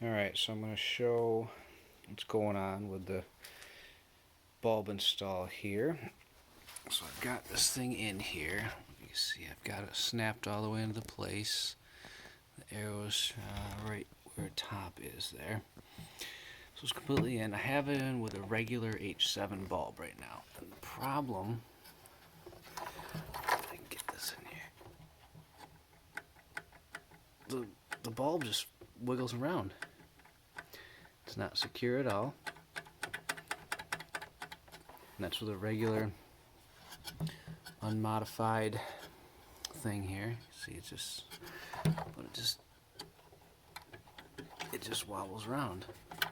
Alright, so I'm going to show what's going on with the bulb install here. So I've got this thing in here. You can see I've got it snapped all the way into place. The arrow's right where top is there. So it's completely in. I have it in with a regular H7 bulb right now. And the problem, if I can get this in here, the bulb just wiggles around. It's not secure at all. And that's with a regular unmodified thing here. See, it just wobbles around.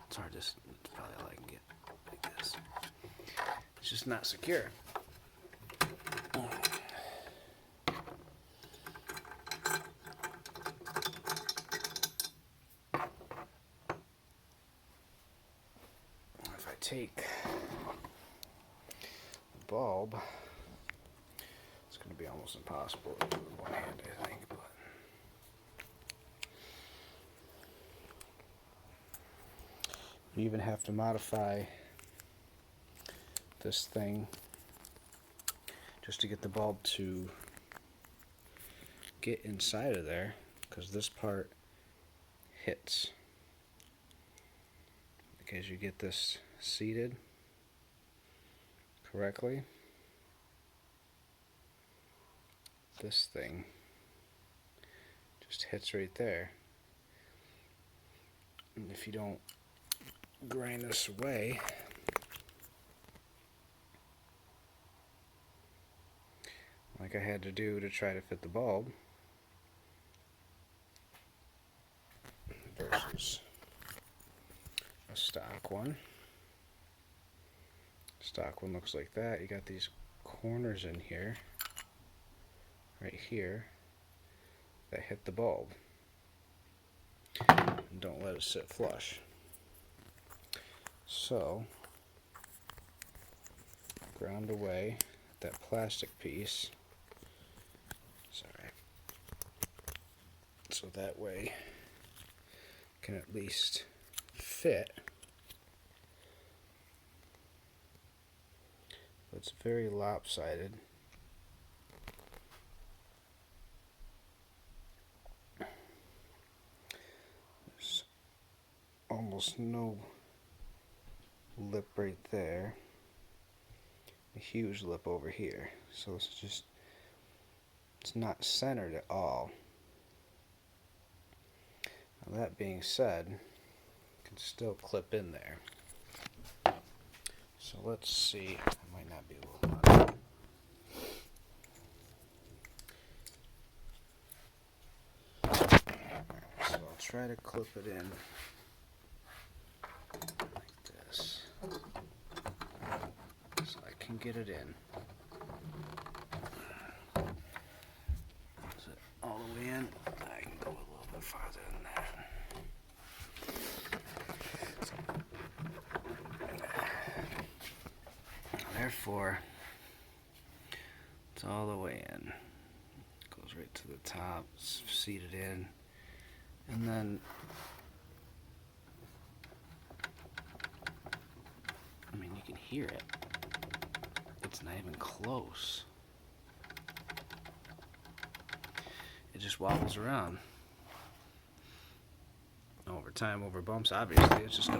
It's hard to, it's probably all I can get like this. It's just not secure. If I take the bulb, it's going to be almost impossible to do with one hand, I think. But you even have to modify this thing just to get the bulb to get inside of there, because this part hits. Because you get this seated correctly, this thing just hits right there. And if you don't grind this away, like I had to do to try to fit the bulb, versus a stock one. Stock one looks like that. You got these corners in here, right here, that hit the bulb. And don't let it sit flush. So, ground away that plastic piece. Sorry. So that way it can at least fit. But it's very lopsided. There's almost no lip right there. A huge lip over here. So it's not centered at all. Now that being said, it can still clip in there. So let's see. I might not be able to. So I'll try to clip it in like this, so I can get it in. Is it all the way in? I can go a little bit farther than that. Therefore, it's all the way in. Goes right to the top, it's seated in, and then I mean, you can hear it. It's not even close. It just wobbles around. Over time, over bumps, obviously, it's just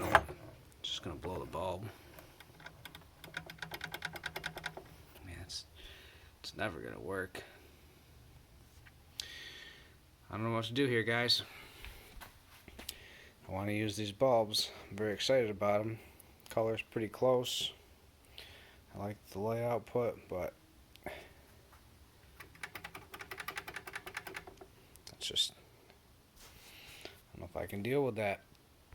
gonna blow the bulb. I mean, it's never gonna work. I don't know what to do here, guys. I want to use these bulbs. I'm very excited about them. Color's pretty close. I like the light output, but that's just, I don't know if I can deal with that.